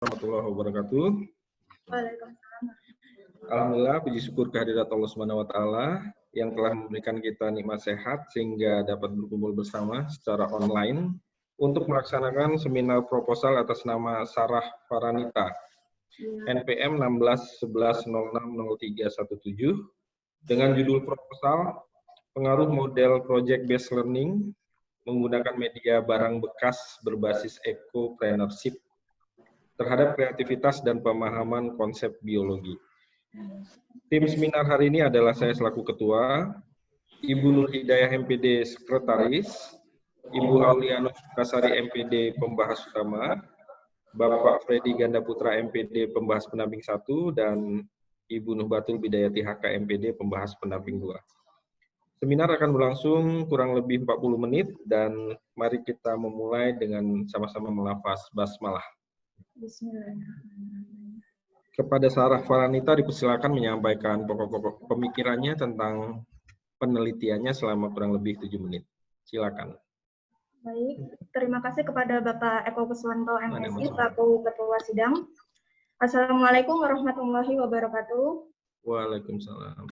Warahmatullahi wabarakatuh. Waalaikumsalam. Alhamdulillah, puji syukur kehadirat Allah Subhanahu wa taala yang telah memberikan kita nikmat sehat sehingga dapat berkumpul bersama secara online untuk melaksanakan seminar proposal atas nama Sarah Faranita NPM 1611060317 dengan judul proposal Pengaruh Model Project Based Learning menggunakan media barang bekas berbasis ecopreneurship terhadap kreativitas dan pemahaman konsep biologi. Tim seminar hari ini adalah saya selaku ketua, Ibu Nur Hidayah MPD Sekretaris, Ibu Auliano Kasari MPD Pembahas Utama, Bapak Freddy Ganda Putra MPD Pembahas Pendamping 1, dan Ibu Nuh Batul Bidayati HK MPD Pembahas Pendamping 2. Seminar akan berlangsung kurang lebih 40 menit dan mari kita memulai dengan sama-sama melafaz basmalah. Bismillahirrahmanirrahim. Kepada Sarah Faranita dipersilakan menyampaikan pokok-pokok pemikirannya tentang penelitiannya selama kurang lebih 7 menit. Silakan. Baik, terima kasih kepada Bapak Eko Kuswanto MSI selaku Ketua Sidang. Assalamualaikum warahmatullahi wabarakatuh. Waalaikumsalam.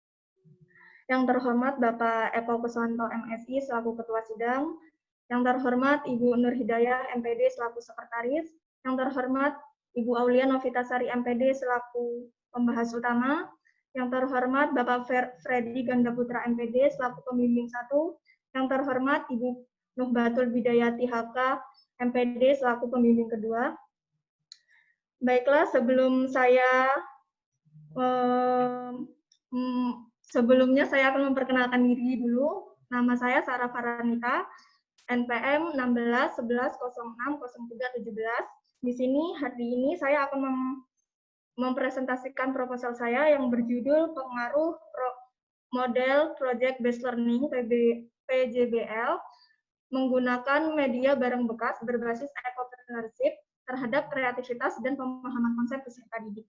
Yang terhormat Bapak Eko Kuswanto MSI selaku Ketua Sidang. Yang terhormat Ibu Nur Hidayah MPD selaku Sekretaris. Yang terhormat Ibu Aulia Novitasari MPD selaku Pembahas Utama. Yang terhormat Bapak Freddy Ganda Putra MPD selaku Pembimbing 1. Yang terhormat Ibu Nuh Batul Bidayati HK MPD selaku Pembimbing kedua. Baiklah, sebelumnya saya akan memperkenalkan diri dulu. Nama saya Sarah Faranita, NPM 1611060317. Di sini hari ini saya akan mempresentasikan proposal saya yang berjudul Pengaruh Model Project Based Learning PJBL menggunakan media barang bekas berbasis ecopreneurship terhadap kreativitas dan pemahaman konsep peserta didik.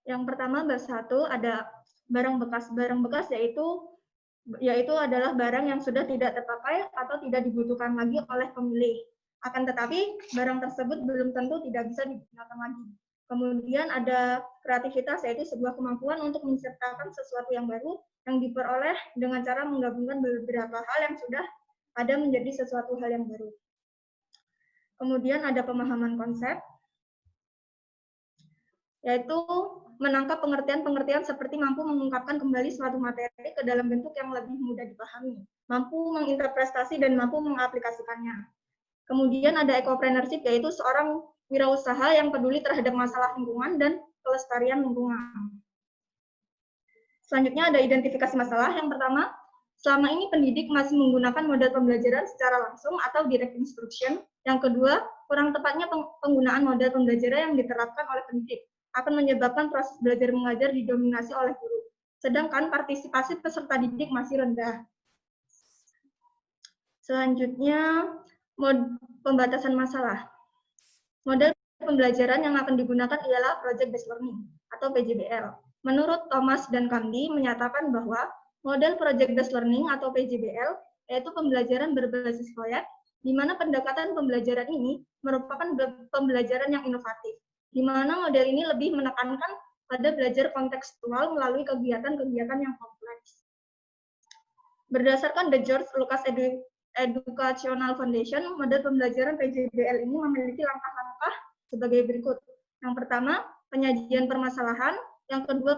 Yang pertama, bab 1 ada barang bekas. Barang bekas yaitu adalah barang yang sudah tidak terpakai atau tidak dibutuhkan lagi oleh pemilik. Akan tetapi, barang tersebut belum tentu tidak bisa digunakan lagi. Kemudian ada kreativitas, yaitu sebuah kemampuan untuk menciptakan sesuatu yang baru yang diperoleh dengan cara menggabungkan beberapa hal yang sudah ada menjadi sesuatu hal yang baru. Kemudian ada pemahaman konsep, yaitu menangkap pengertian-pengertian seperti mampu mengungkapkan kembali suatu materi ke dalam bentuk yang lebih mudah dipahami, mampu menginterpretasi dan mampu mengaplikasikannya. Kemudian ada ecopreneurship, yaitu seorang wirausaha yang peduli terhadap masalah lingkungan dan kelestarian lingkungan. Selanjutnya ada identifikasi masalah. Yang pertama, selama ini pendidik masih menggunakan model pembelajaran secara langsung atau direct instruction. Yang kedua, kurang tepatnya penggunaan model pembelajaran yang diterapkan oleh pendidik akan menyebabkan proses belajar mengajar didominasi oleh guru, sedangkan partisipasi peserta didik masih rendah. Selanjutnya, pembatasan masalah. Model pembelajaran yang akan digunakan ialah Project Based Learning atau PJBL. Menurut Thomas dan Kandi menyatakan bahwa model Project Based Learning atau PJBL yaitu pembelajaran berbasis proyek, di mana pendekatan pembelajaran ini merupakan pembelajaran yang inovatif, di mana model ini lebih menekankan pada belajar kontekstual melalui kegiatan-kegiatan yang kompleks. Berdasarkan The George Lucas Educational Foundation, model pembelajaran PJBL ini memiliki langkah-langkah sebagai berikut. Yang pertama, penyajian permasalahan. Yang kedua,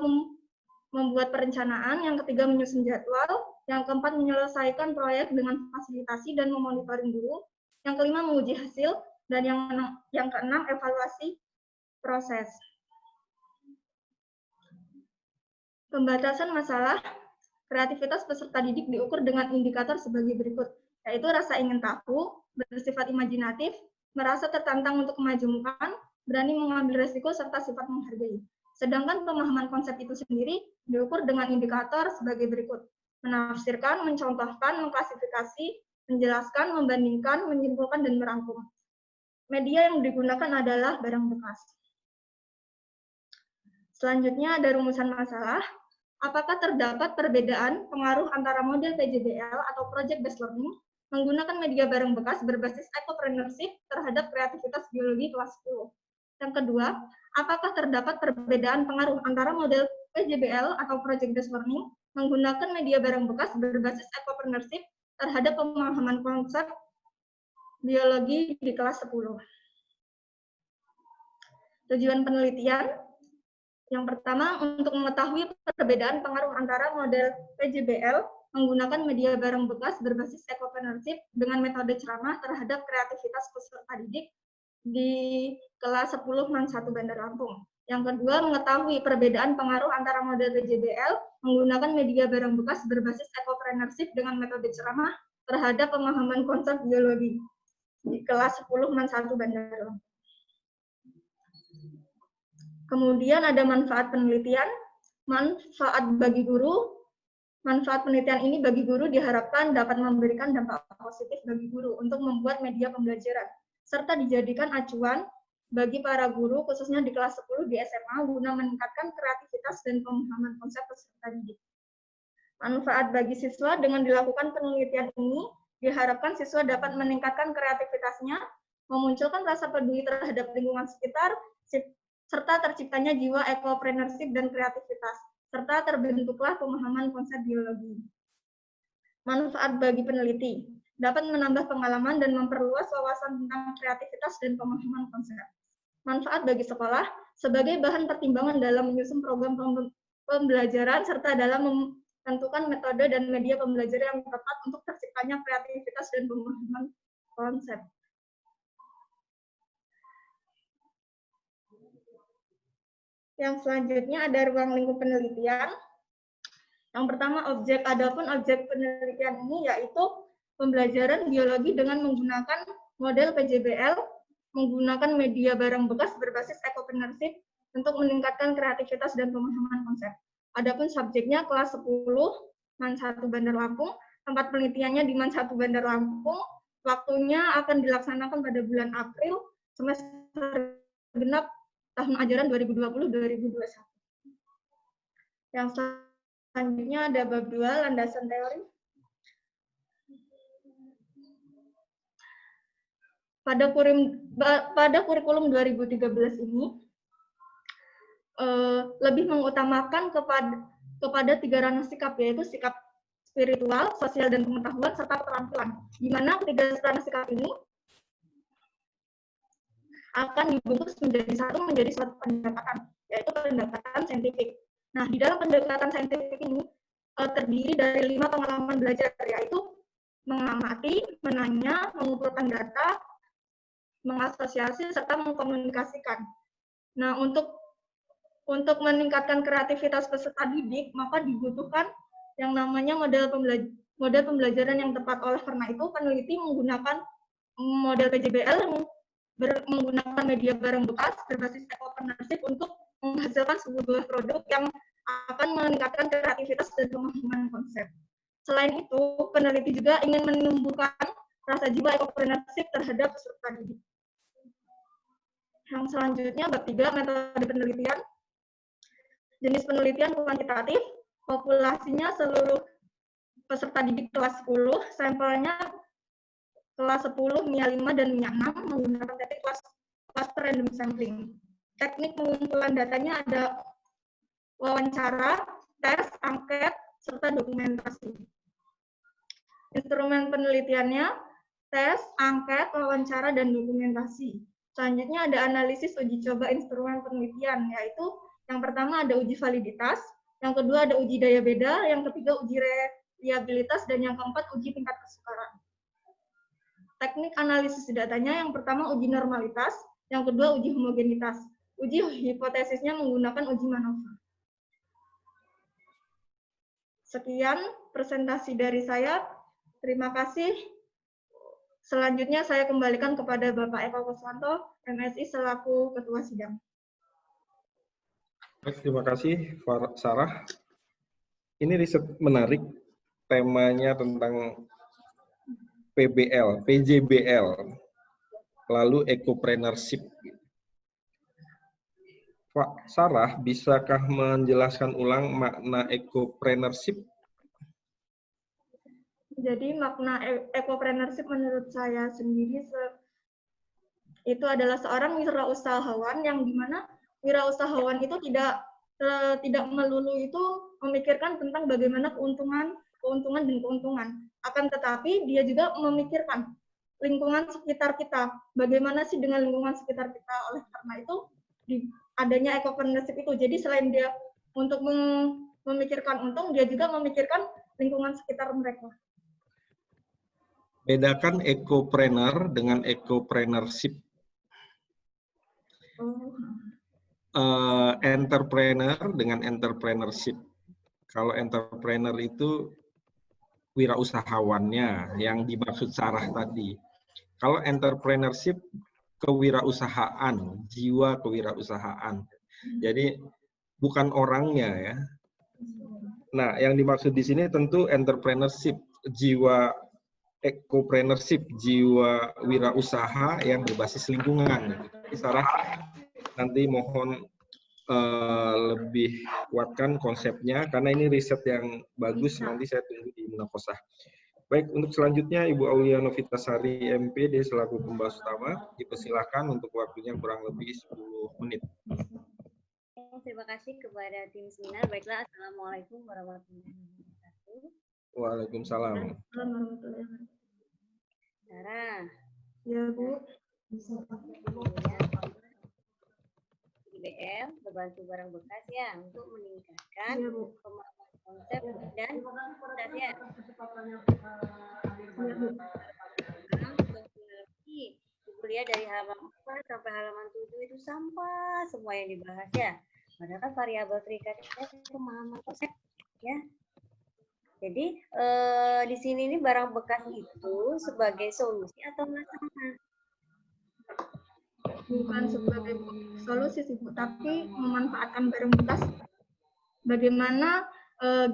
membuat perencanaan. Yang ketiga, menyusun jadwal. Yang keempat, menyelesaikan proyek dengan fasilitasi dan memonitoring guru. Yang kelima, menguji hasil. Dan yang keenam, evaluasi proses. Pembatasan masalah. Kreativitas peserta didik diukur dengan indikator sebagai berikut, yaitu rasa ingin tahu, bersifat imajinatif, merasa tertantang untuk kemajuan, berani mengambil resiko, serta sifat menghargai. Sedangkan pemahaman konsep itu sendiri diukur dengan indikator sebagai berikut, menafsirkan, mencontohkan, mengklasifikasi, menjelaskan, membandingkan, menyimpulkan, dan merangkum. media yang digunakan adalah barang bekas. Selanjutnya ada rumusan masalah. Apakah terdapat perbedaan pengaruh antara model PJBL atau Project Based Learning menggunakan media barang bekas berbasis ecopreneurship terhadap kreativitas biologi kelas 10? Yang kedua, apakah terdapat perbedaan pengaruh antara model PJBL atau Project Based Learning menggunakan media barang bekas berbasis ecopreneurship terhadap pemahaman konsep biologi di kelas 10? Tujuan penelitian. Yang pertama, untuk mengetahui perbedaan pengaruh antara model PJBL menggunakan media barang bekas berbasis ecopreneurship dengan metode ceramah terhadap kreativitas peserta didik di kelas 10 MAN 1 Bandar Lampung. Yang kedua, mengetahui perbedaan pengaruh antara model PJBL menggunakan media barang bekas berbasis ecopreneurship dengan metode ceramah terhadap pemahaman konsep biologi di kelas 10 MAN 1 Bandar Lampung. Kemudian ada manfaat penelitian, manfaat bagi guru. Manfaat penelitian ini bagi guru diharapkan dapat memberikan dampak positif bagi guru untuk membuat media pembelajaran, serta dijadikan acuan bagi para guru, khususnya di kelas 10 di SMA, guna meningkatkan kreativitas dan pemahaman konsep peserta didik. Manfaat bagi siswa dengan dilakukan penelitian ini, diharapkan siswa dapat meningkatkan kreativitasnya, memunculkan rasa peduli terhadap lingkungan sekitar, serta terciptanya jiwa ecopreneurship dan kreativitas, serta terbentuklah pemahaman konsep biologi. Manfaat bagi peneliti, dapat menambah pengalaman dan memperluas wawasan tentang kreativitas dan pemahaman konsep. Manfaat bagi sekolah, sebagai bahan pertimbangan dalam menyusun program pembelajaran, serta dalam menentukan metode dan media pembelajaran yang tepat untuk terciptanya kreativitas dan pemahaman konsep. Yang selanjutnya ada ruang lingkup penelitian. Yang pertama, adapun objek penelitian ini yaitu pembelajaran biologi dengan menggunakan model PJBL, menggunakan media barang bekas berbasis ecopreneurship untuk meningkatkan kreativitas dan pemahaman konsep. Adapun subjeknya kelas 10 MAN 1 Bandar Lampung, tempat penelitiannya di MAN 1 Bandar Lampung, waktunya akan dilaksanakan pada bulan April semester genap tahun ajaran 2020-2021. Yang selanjutnya ada bab 2, landasan teori. Pada kurikulum 2013 ini, lebih mengutamakan kepada 3 ranah sikap, yaitu sikap spiritual, sosial, dan pengetahuan, serta keterampilan. Di mana ketiga ranah sikap ini akan dibungkus menjadi suatu pendekatan, yaitu pendekatan saintifik. Nah, di dalam pendekatan saintifik ini terdiri dari 5 pengalaman belajar, yaitu mengamati, menanya, mengumpulkan data, mengasosiasi, serta mengkomunikasikan. Nah, untuk meningkatkan kreativitas peserta didik, maka dibutuhkan yang namanya model pembelajaran yang tepat. Oleh karena itu, peneliti menggunakan model PJBL menggunakan media barang bekas berbasis ecopreneurship untuk menghasilkan sebuah produk yang akan meningkatkan kreativitas dan pemahaman konsep. Selain itu, peneliti juga ingin menumbuhkan rasa jiwa ecopreneurship terhadap peserta didik. Yang selanjutnya, bab 3, metode penelitian. Jenis penelitian kuantitatif, populasinya seluruh peserta didik kelas 10, sampelnya kelas 10, MIA 5, dan MIA 6 menggunakan teknik cluster random sampling. Teknik pengumpulan datanya ada wawancara, tes, angket, serta dokumentasi. Instrumen penelitiannya, tes, angket, wawancara, dan dokumentasi. Selanjutnya ada analisis uji coba instrumen penelitian, yaitu yang pertama ada uji validitas, yang kedua ada uji daya beda, yang ketiga uji reliabilitas, dan yang keempat uji tingkat kesukaran. Teknik analisis datanya, yang pertama uji normalitas, yang kedua uji homogenitas. Uji hipotesisnya menggunakan uji Manova. Sekian presentasi dari saya. Terima kasih. Selanjutnya saya kembalikan kepada Bapak Eko Kuswanto, MSI selaku Ketua Sidang. Terima kasih, Sarah. Ini riset menarik, temanya tentang PJBL. lalu ekopreneurship. Pak Sarah, bisakah menjelaskan ulang makna ekopreneurship? Jadi makna ekopreneurship menurut saya sendiri itu adalah seorang wirausahawan yang dimana wirausahawan itu tidak melulu itu memikirkan tentang bagaimana keuntungan dan keuntungan. Akan tetapi dia juga memikirkan lingkungan sekitar kita. Bagaimana sih dengan lingkungan sekitar kita? Oleh karena itu adanya ekopreneurship itu. Jadi selain dia untuk memikirkan untung, dia juga memikirkan lingkungan sekitar mereka. Bedakan ekopreneur dengan ekopreneurship. Entrepreneur dengan entrepreneurship. Kalau entrepreneur itu wirausahawannya yang dimaksud Sarah tadi. Kalau entrepreneurship kewirausahaan, jiwa kewirausahaan. Jadi bukan orangnya ya. Nah, yang dimaksud di sini tentu entrepreneurship, jiwa ekopreneurship, jiwa wirausaha yang berbasis lingkungan. Jadi Sarah nanti mohon lebih kuatkan konsepnya karena ini riset yang bagus, nanti saya tunggu di Munafosah. Baik, untuk selanjutnya Ibu Aulia Novitasari MPD selaku pembahas utama, dipersilakan untuk waktunya kurang lebih 10 menit. Terima kasih kepada tim seminar. Baiklah, Assalamualaikum warahmatullahi wabarakatuh. Waalaikumsalam. Sarah. Ya, Bu. IBL membantu barang bekas ya untuk meningkatkan pemahaman konsep dan dasarnya. Kuliah dari halaman 4 sampai halaman 7 itu sampah semua yang dibahas ya. Padahal kan variabel terikatnya pemahaman konsep ya. Jadi di sini ini barang bekas itu sebagai solusi atau masalah? Bukan sebagai solusi sih, tapi memanfaatkan barang bekas. Bagaimana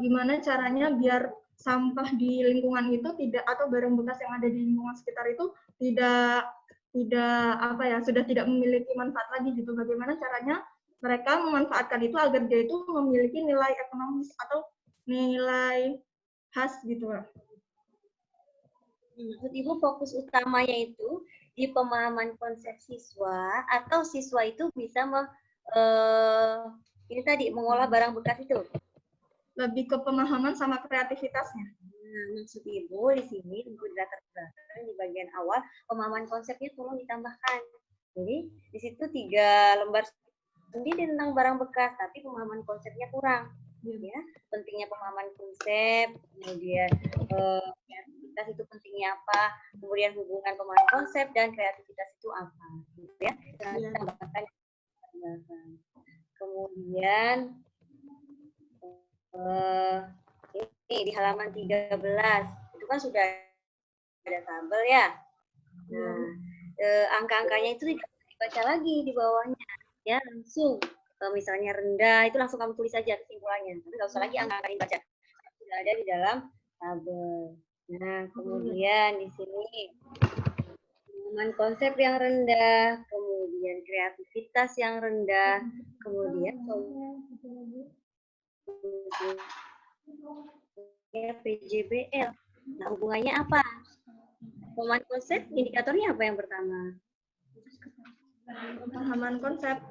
gimana caranya biar sampah di lingkungan itu tidak, atau barang bekas yang ada di lingkungan sekitar itu tidak apa ya, sudah tidak memiliki manfaat lagi gitu. Bagaimana caranya mereka memanfaatkan itu agar dia itu memiliki nilai ekonomis atau nilai khas gitu. Maksud Ibu fokus utamanya itu di pemahaman konsep siswa atau siswa itu bisa ini tadi mengolah barang bekas itu? Lebih ke pemahaman sama kreativitasnya. Nah, maksud Ibu di sini di latar belakang di bagian awal pemahaman konsepnya tolong ditambahkan. Jadi di situ 3 lembar sendiri tentang barang bekas, tapi pemahaman konsepnya kurang. Ya, pentingnya pemahaman konsep, kemudian kreativitas itu pentingnya apa, kemudian hubungan pemahaman konsep dan kreativitas itu apa, gitu ya. Tambahkan. Kemudian ini di halaman 13 itu kan sudah ada tabel ya. Nah, angka-angkanya itu tidak dibaca lagi di bawahnya, ya langsung. Misalnya rendah itu langsung kamu tulis saja kesimpulannya, tapi nggak usah lagi angka-angka dibaca. Sudah ada di dalam tabel. Nah, kemudian di sini pemahaman konsep yang rendah, kemudian kreativitas yang rendah, kemudian PJBL. Nah, hubungannya apa? Pemahaman konsep, indikatornya apa yang pertama? Pemahaman konsep.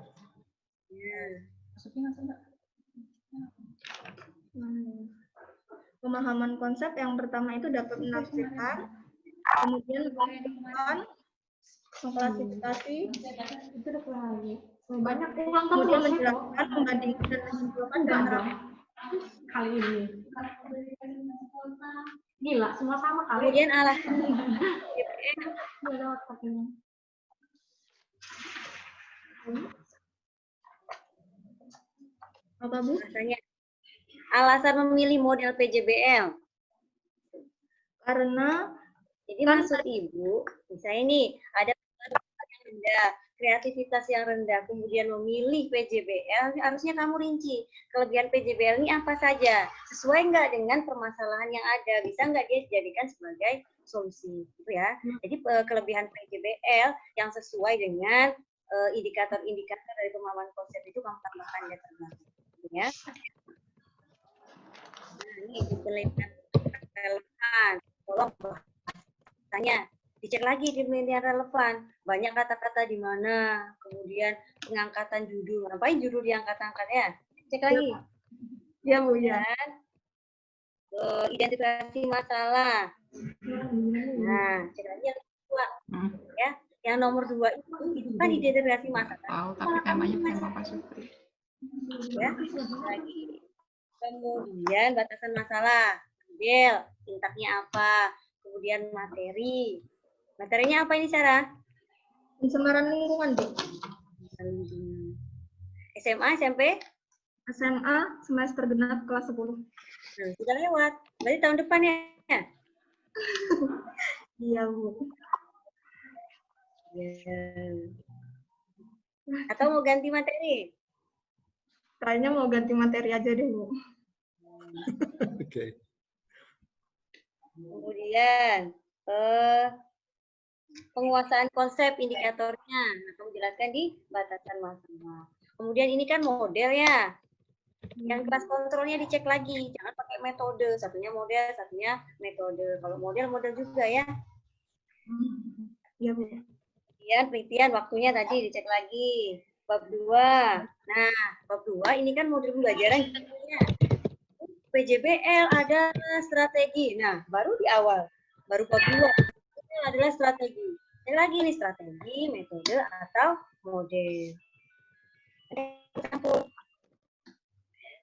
Pemahaman konsep yang pertama itu dapat menafsirkan, kemudian mengklasifikasi, banyak uang, kemudian menjelaskan, membandingkan dan menyimpulkan dalam kali ini. Gila, semua sama kali. Kemudian alasan apa Bu? Alasan memilih model PJBL. Karena jadi maksud Ibu, misalnya ini ada yang rendah, kreativitas yang rendah, kemudian memilih PJBL, harusnya kamu rinci. Kelebihan PJBL ini apa saja? Sesuai nggak dengan permasalahan yang ada? Bisa nggak dia dijadikan sebagai solusi? Gitu ya. Jadi kelebihan PJBL yang sesuai dengan indikator-indikator dari pemahaman konsep itu kamu tambahkan dia terbatas. Ya. Nah, ini penelitian relevan. Tolong bahasanya dicek lagi di penelitian relevan. Banyak kata-kata di mana, kemudian pengangkatan judul. Ngapain judul diangkat-angkat ya? Cek lagi. Ya, Bu, ya. Dan identifikasi masalah. Nah, cek lagi yang kedua. Ya, yang nomor 2 itu kan identifikasi masalah. Tahu, tapi temanya tema Pak Supri. Ya, lagi. Kemudian batasan masalah, model, intaknya apa, kemudian materi. Materinya apa ini, Sarah? Pencemaran lingkungan, Bu. SMA, SMP? SMA semester genap kelas 10. Nah, sudah lewat. Berarti tahun depan ya? Iya, Bu. Ya. Atau mau ganti materi? Kayaknya mau ganti materi aja deh, Bu. Oke. Kemudian penguasaan konsep indikatornya. Nah, kamu jelaskan di batasan masalah. Kemudian ini kan model ya. Yang kelas kontrolnya dicek lagi. Jangan pakai metode. Satunya model, satunya metode. Kalau model juga ya. Iya, Bu. Kemudian penelitian waktunya tadi dicek lagi. Bab 2. Nah, bab 2 ini kan modul pembelajaran judulnya PJBL ada strategi. Nah, baru di awal. Baru bab 2. Ini adalah strategi. Ini lagi nih strategi, metode, atau model.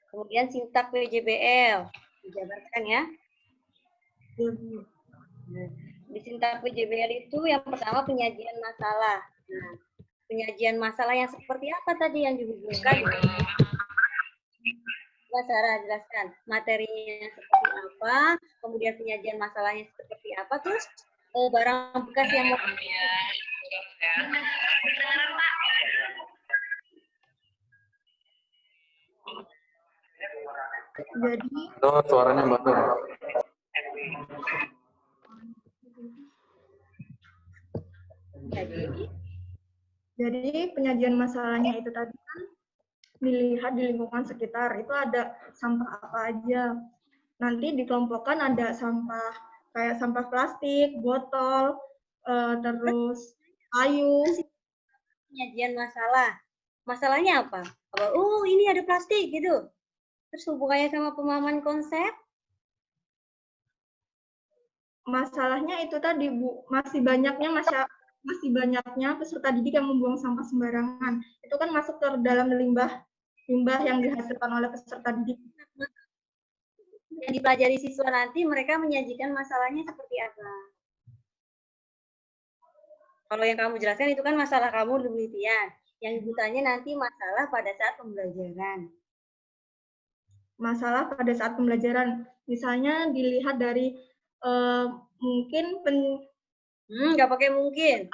Kemudian sintak PJBL. Dijabarkan ya. Nah, di sintak PJBL itu yang pertama penyajian masalah. Nah, penyajian masalah yang seperti apa tadi yang dihubungkan? Coba Sarah jelaskan materinya seperti apa, kemudian penyajian masalahnya seperti apa, terus barang bekas yang mau Jadi, suaranya bagus. Jadi penyajian masalahnya itu tadi kan dilihat di lingkungan sekitar, itu ada sampah apa aja. Nanti dikelompokkan ada sampah, kayak sampah plastik, botol, terus kayu. penyajian masalah. Masalahnya apa? Oh, ini ada plastik gitu. Terus hubungannya sama pemahaman konsep? Masalahnya itu tadi, Bu, masih banyaknya peserta didik yang membuang sampah sembarangan. Itu kan masuk ke dalam limbah yang dihasilkan oleh peserta didik. Yang dipelajari siswa nanti mereka menyajikan masalahnya seperti apa? Kalau yang kamu jelaskan itu kan masalah kamu di penelitian. Yang Ibu tanya nanti masalah pada saat pembelajaran. Masalah pada saat pembelajaran, misalnya dilihat dari mungkin nggak pakai mungkin.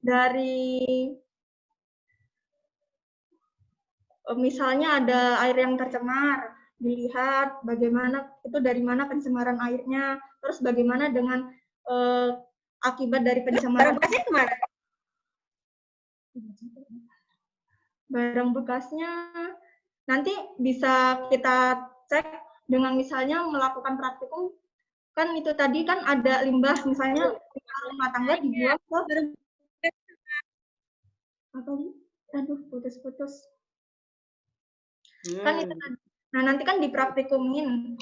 Dari misalnya ada air yang tercemar, dilihat bagaimana itu, dari mana pencemaran airnya, terus bagaimana dengan akibat dari pencemaran. Barang bekasnya kemana? Barang bekasnya nanti bisa kita cek dengan misalnya melakukan praktikum. Kan itu tadi kan ada limbah, misalnya rumah tangga dibuang ke apa? Aduh, putus-putus. Kan itu tadi. Nah, nanti kan di praktikumin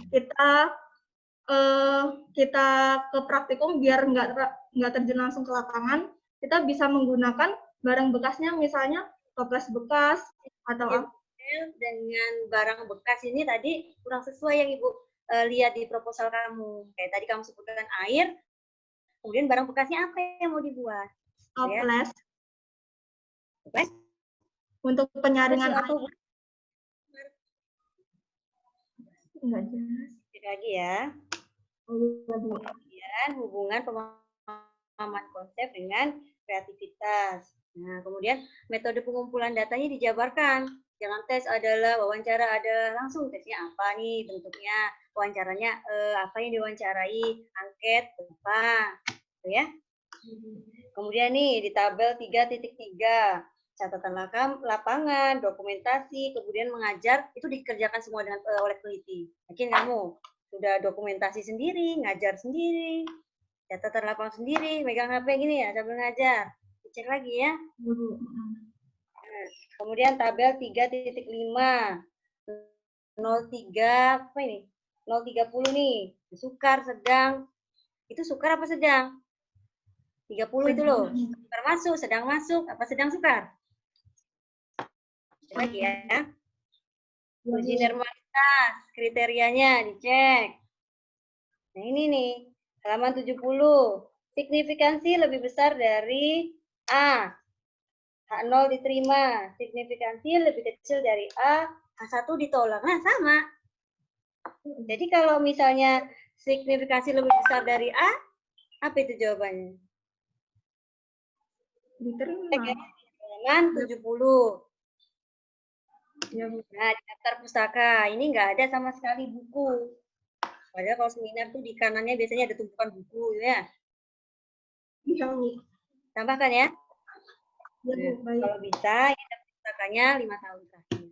kita ke praktikum biar nggak terjun langsung ke lapangan, kita bisa menggunakan barang bekasnya, misalnya toples bekas atau dengan barang bekas ini tadi kurang sesuai yang Ibu lihat di proposal kamu. Kayak tadi kamu sebutkan air, kemudian barang bekasnya apa yang mau dibuat? toples. Ya. Untuk penyaringan air. Enggak jelas. Lagi ya. Kemudian hubungan pemahaman konsep dengan kreativitas. Nah, kemudian metode pengumpulan datanya dijabarkan. Jangan tes adalah, wawancara adalah, langsung tesnya apa nih bentuknya, wawancaranya apa yang diwawancarai, angket apa, gitu ya. Kemudian nih di tabel 3.3, catatan lapangan, dokumentasi, kemudian mengajar, itu dikerjakan semua dengan oleh peneliti. Yakin kamu? Sudah dokumentasi sendiri, ngajar sendiri, catatan lapangan sendiri, megang HP gini ya sambil ngajar. Dicek lagi ya. Kemudian tabel 3.5, 03 apa ini? 030 nih, sukar, sedang. Itu sukar apa sedang? 30 itu loh. Sukar masuk, sedang masuk, apa sedang sukar? Cek lagi ya. Uji normalitas, kriterianya dicek. Nah ini nih, halaman 70. Signifikansi lebih besar dari A. H0 diterima, signifikansi lebih kecil dari A, H1 ditolak. Nah, sama. Jadi kalau misalnya signifikansi lebih besar dari A, apa itu jawabannya? Diterima. Halaman 70. Nah, di daftar pustaka, ini nggak ada sama sekali buku. Padahal kalau seminar tuh di kanannya biasanya ada tumpukan buku, ya. Iya, Bu. Tambahkan ya. Ya, Bu, baik. Kalau bisa, ya daftar pustakanya 5 tahun terakhir.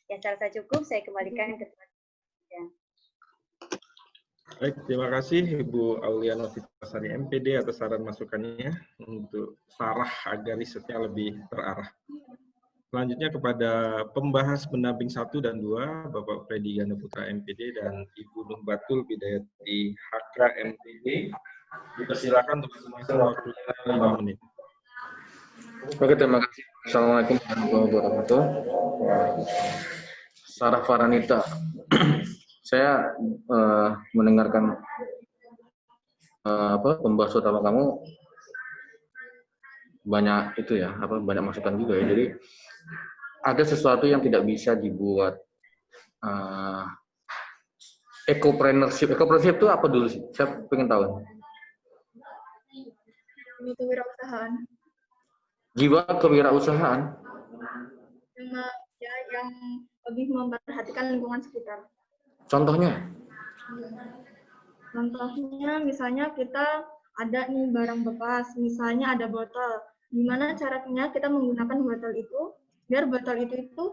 Ya, saya rasa cukup. Saya kembalikan ke teman. Baik, terima kasih Ibu Aulia Novitasari MPD atas saran masukannya untuk sarah agar risetnya lebih terarah. Selanjutnya kepada pembahas pendamping 1 dan 2, Bapak Freddy Ganda Putra MPD dan Ibu Nur Batul Bidayati HK MPD. Dipersilakan untuk masing-masing waktunya 5 menit. Oke, terima kasih. Assalamualaikum warahmatullahi wabarakatuh. Sarah Faranita. Saya mendengarkan pembahas utama kamu banyak itu ya, banyak masukan juga ya. Jadi ada sesuatu yang tidak bisa dibuat ecopreneurship. Ecopreneurship itu apa dulu sih? Saya pengen tahu. Itu wirausahaan. Jiwa kewirausahaan. Yang lebih memperhatikan lingkungan sekitar. Contohnya? Contohnya misalnya kita ada nih barang bekas, misalnya ada botol. Gimana caranya kita menggunakan botol itu biar botol itu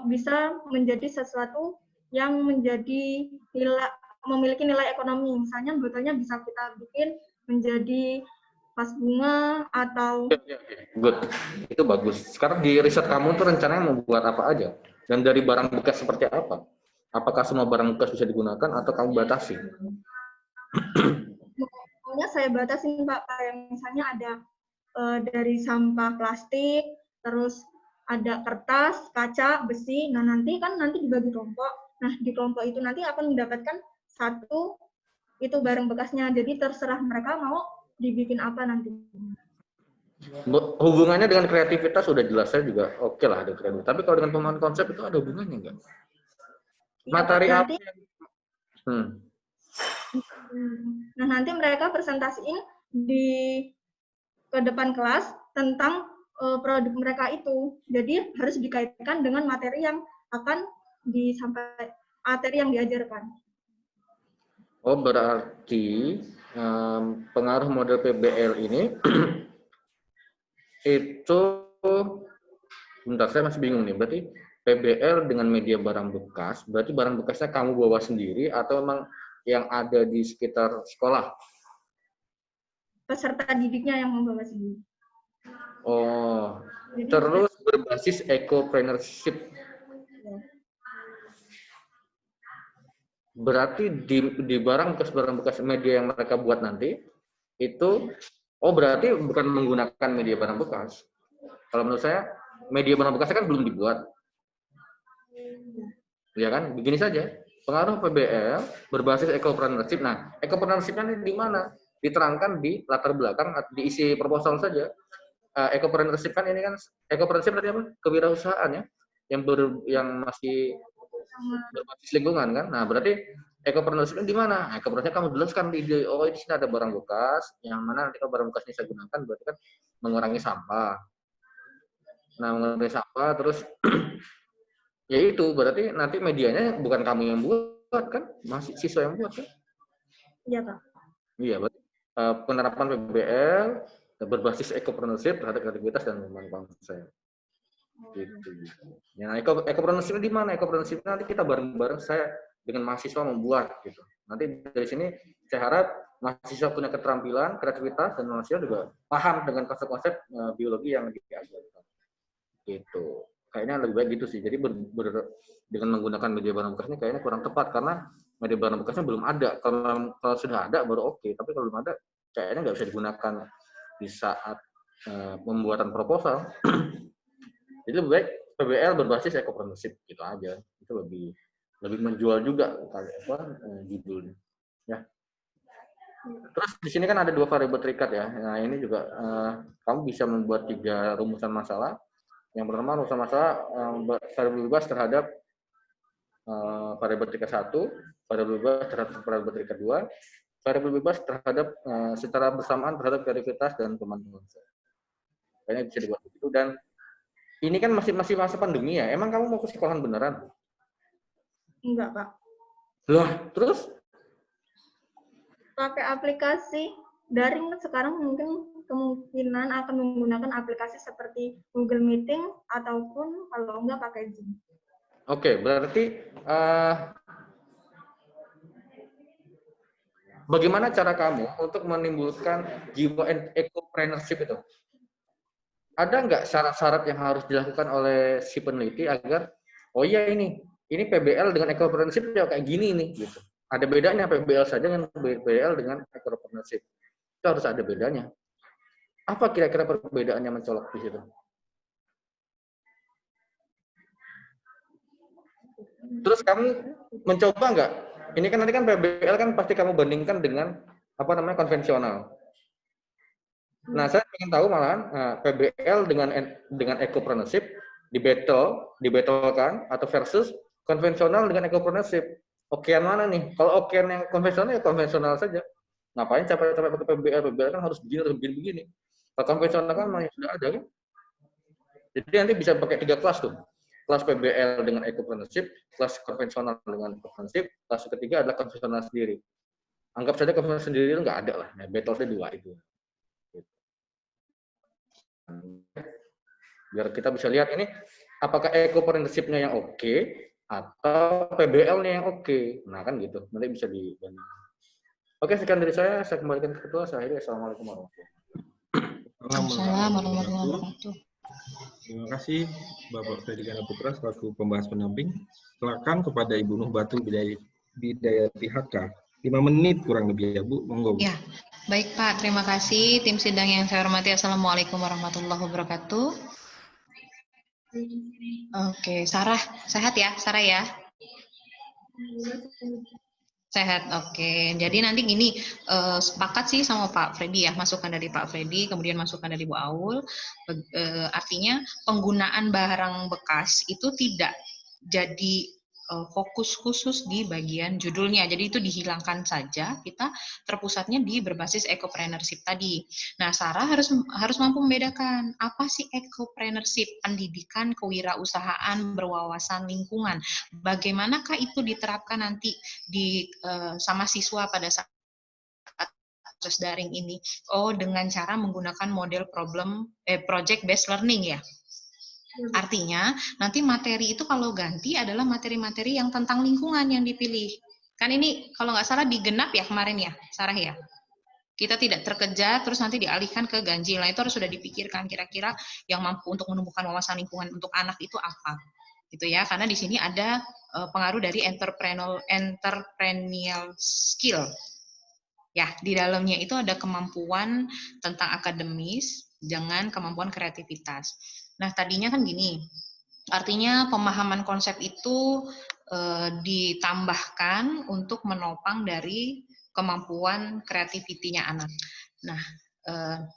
bisa menjadi sesuatu yang memiliki nilai ekonomi. Misalnya botolnya bisa kita bikin menjadi vas bunga atau good. Itu bagus. Sekarang di riset kamu tuh rencananya mau buat apa aja? Dan dari barang bekas seperti apa? Apakah semua barang bekas bisa digunakan atau kamu batasi? Pokoknya saya batasin, Pak. Kayak misalnya ada dari sampah plastik, terus ada kertas, kaca, besi. Nah, nanti dibagi kelompok. Nah, di kelompok itu nanti akan mendapatkan satu itu barang bekasnya. Jadi terserah mereka mau dibikin apa nanti. Hubungannya dengan kreativitas sudah jelas, saya juga oke lah ada kreativitas. Tapi kalau dengan pemahaman konsep itu ada hubungannya enggak? Materi apa? Nah, nanti mereka presentasiin ke depan kelas tentang produk mereka itu. Jadi harus dikaitkan dengan materi yang akan materi yang diajarkan. Oh, berarti pengaruh model PBL ini itu, bentar, saya masih bingung nih. Berarti PBL dengan media barang bekas, berarti barang bekasnya kamu bawa sendiri atau memang yang ada di sekitar sekolah? Peserta didiknya yang membawa sendiri. Oh, jadi, terus berbasis ecopreneurship. Ya. Berarti di barang bekas media yang mereka buat nanti itu, berarti bukan menggunakan media barang bekas. Kalau menurut saya media barang bekasnya kan belum dibuat. Ya kan, begini saja. Pengaruh PBL berbasis ecopreneurship. Nah, ecopreneurship-nya di mana? Diterangkan di latar belakang, diisi proposal saja. Ecopreneurship kan ini kan, ecopreneurship berarti apa? Kewirausahaan ya, yang masih berbasis lingkungan kan. Nah, berarti Ecopreneurship di mana? Ecopreneurship kamu jelaskan di ide, oh di sini ada barang bekas, yang mana nanti kalau barang bekas ini saya gunakan berarti kan mengurangi sampah. Nah, mengurangi sampah terus ya itu berarti nanti medianya bukan kamu yang buat kan, masih siswa yang buat kan? Iya, Pak. Iya, berarti penerapan PBL berbasis ecopreneurship terhadap kreativitas dan pengembangan bangsa. Gitu. Ya, ecopreneurship di mana? Ecopreneurship nanti kita bareng-bareng saya dengan mahasiswa membuat gitu. Nanti dari sini saya harap mahasiswa punya keterampilan, kreativitas, dan mahasiswa juga paham dengan konsep-konsep biologi yang diajarkan. Gitu. Kayaknya lebih baik gitu sih. Jadi dengan menggunakan media barang bekas ini kayaknya kurang tepat karena media barang bekasnya belum ada. Kalau sudah ada baru oke. Tapi kalau belum ada kayaknya nggak bisa digunakan di saat pembuatan proposal. Jadi lebih baik PBL berbasis ecopreneurship gitu aja. Itu lebih menjual juga judulnya. Ya. Terus di sini kan ada 2 variabel terikat ya. Nah ini juga kamu bisa membuat 3 rumusan masalah. Yang pertama rumusan masalah variabel bebas terhadap variabel terikat 1, variabel bebas terhadap variabel terikat 2, variabel bebas terhadap secara bersamaan terhadap kreativitas dan kemampuan. Kayaknya bisa dibuat begitu. Dan ini kan masih masa pandemi ya. Emang kamu mau ke sekolahan beneran? Enggak, Pak. Loh, terus? Pakai aplikasi daring sekarang mungkin kemungkinan akan menggunakan aplikasi seperti Google Meeting ataupun kalau enggak pakai Zoom. Oke, berarti bagaimana cara kamu untuk menimbulkan jiwa ecopreneurship itu? Ada nggak syarat-syarat yang harus dilakukan oleh si peneliti agar, oh iya ini PBL dengan ecopreneurship ya kayak gini nih, gitu. Ada bedanya PBL saja dengan PBL dengan ecopreneurship. Itu harus ada bedanya. Apa kira-kira perbedaannya mencolok di situ? Terus kamu mencoba nggak? Ini kan nanti kan PBL kan pasti kamu bandingkan dengan konvensional. Nah, saya ingin tahu malahan PBL dengan ecopreneurship dibattlekan atau versus konvensional dengan ecopreneurship. Okean mana nih? Kalau okean yang konvensional ya konvensional saja. Ngapain capek-capek pakai PBL? PBL kan harus begini. Kalau konvensional kan masih sudah ada kan? Jadi nanti bisa pakai 3 kelas tuh. Kelas PBL dengan ecopreneurship, kelas konvensional dengan ecopreneurship, kelas ketiga adalah konvensional sendiri. Anggap saja konvensional sendiri itu nggak ada lah. Nah, battle-nya 2 itu. Biar kita bisa lihat ini apakah ecopreneurship-nya yang oke atau PBL-nya yang oke. Nah kan gitu, nanti bisa dibandingkan. Oke, sekian dari saya kembalikan ke ketua. Saya akhiri. Assalamualaikum warahmatullahi wabarakatuh. Terima kasih Bapak Freddy Putra selaku pembahas pendamping. Silakan kepada Ibu Nuh Batu Bidayati HK. 5 menit kurang lebih ya Bu, monggo. Ya, baik Pak, terima kasih. Tim sidang yang saya hormati, Assalamualaikum warahmatullahi wabarakatuh. Oke, Sarah, sehat ya? Sarah ya? Sehat, oke. Jadi nanti gini, sepakat sih sama Pak Freddy ya, masukan dari Pak Freddy, kemudian masukan dari Bu Aul. Artinya penggunaan barang bekas itu tidak jadi fokus khusus di bagian judulnya. Jadi itu dihilangkan saja, kita terpusatnya di berbasis ecopreneurship tadi. Nah, Sarah harus mampu membedakan apa sih ecopreneurship, pendidikan kewirausahaan berwawasan lingkungan. Bagaimanakah itu diterapkan nanti sama siswa pada saat proses daring ini? Oh, dengan cara menggunakan model project based learning ya. Artinya, nanti materi itu kalau ganti adalah materi-materi yang tentang lingkungan yang dipilih. Kan ini kalau nggak salah digenap ya kemarin ya, Sarah ya? Kita tidak terkejar, terus nanti dialihkan ke ganjil. Nah, itu harus sudah dipikirkan kira-kira yang mampu untuk menumbuhkan wawasan lingkungan untuk anak itu apa. Gitu ya, karena di sini ada pengaruh dari entrepreneurial skill. Ya, di dalamnya itu ada kemampuan tentang akademis dengan kemampuan kreativitas. Nah, tadinya kan gini, artinya pemahaman konsep itu ditambahkan untuk menopang dari kemampuan kreativitinya anak. Nah,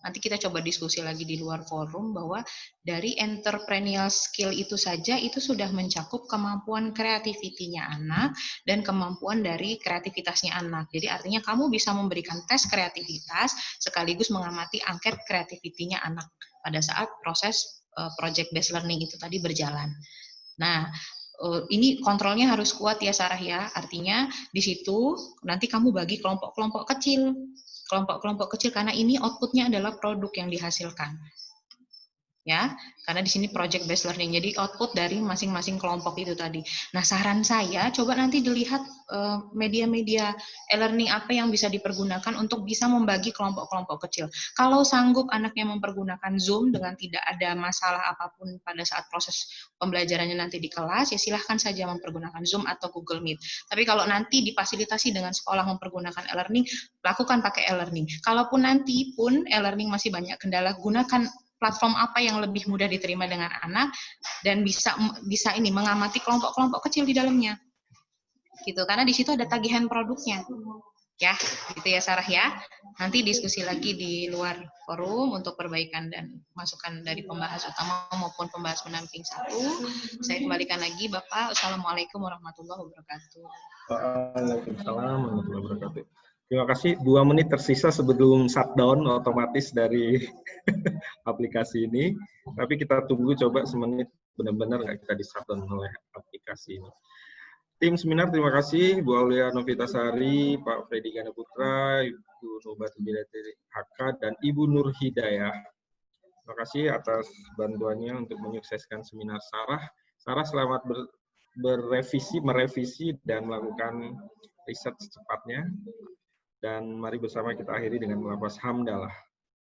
nanti kita coba diskusi lagi di luar forum bahwa dari entrepreneurial skill itu saja itu sudah mencakup kemampuan kreativitinya anak dan kemampuan dari kreativitasnya anak. Jadi artinya kamu bisa memberikan tes kreativitas sekaligus mengamati angket kreativitinya anak pada saat proses project based learning itu tadi berjalan. Nah, ini kontrolnya harus kuat ya Sarah ya. Artinya di situ nanti kamu bagi kelompok-kelompok kecil. Kelompok-kelompok kecil karena ini outputnya adalah produk yang dihasilkan. Ya, karena di sini project based learning. Jadi output dari masing-masing kelompok itu tadi. Nah, saran saya coba nanti dilihat media-media e-learning apa yang bisa dipergunakan untuk bisa membagi kelompok-kelompok kecil. Kalau sanggup anaknya mempergunakan Zoom dengan tidak ada masalah apapun pada saat proses pembelajarannya nanti di kelas, ya silahkan saja mempergunakan Zoom atau Google Meet. Tapi kalau nanti difasilitasi dengan sekolah mempergunakan e-learning, lakukan pakai e-learning. Kalaupun nanti pun e-learning masih banyak kendala, gunakan platform apa yang lebih mudah diterima dengan anak dan bisa ini mengamati kelompok-kelompok kecil di dalamnya. Gitu, karena di situ ada tagihan produknya. Ya, gitu ya Sarah ya. Nanti diskusi lagi di luar forum untuk perbaikan dan masukan dari pembahas utama maupun pembahas pendamping satu. Saya kembalikan lagi Bapak. Assalamualaikum warahmatullahi wabarakatuh. Waalaikumsalam warahmatullahi wabarakatuh. Terima kasih. 2 menit tersisa sebelum shutdown otomatis dari aplikasi ini. Tapi kita tunggu coba semenit benar-benar nggak kita di shutdown oleh aplikasi ini. Tim seminar, terima kasih Bu Aulia Novitasari, Pak Freddy Gana Putra, Ibu Nubat Bilatiri HK, dan Ibu Nur Hidayah. Terima kasih atas bantuannya untuk menyukseskan seminar Sarah. Sarah selamat merevisi dan melakukan riset secepatnya. Dan mari bersama kita akhiri dengan melafaz hamdalah.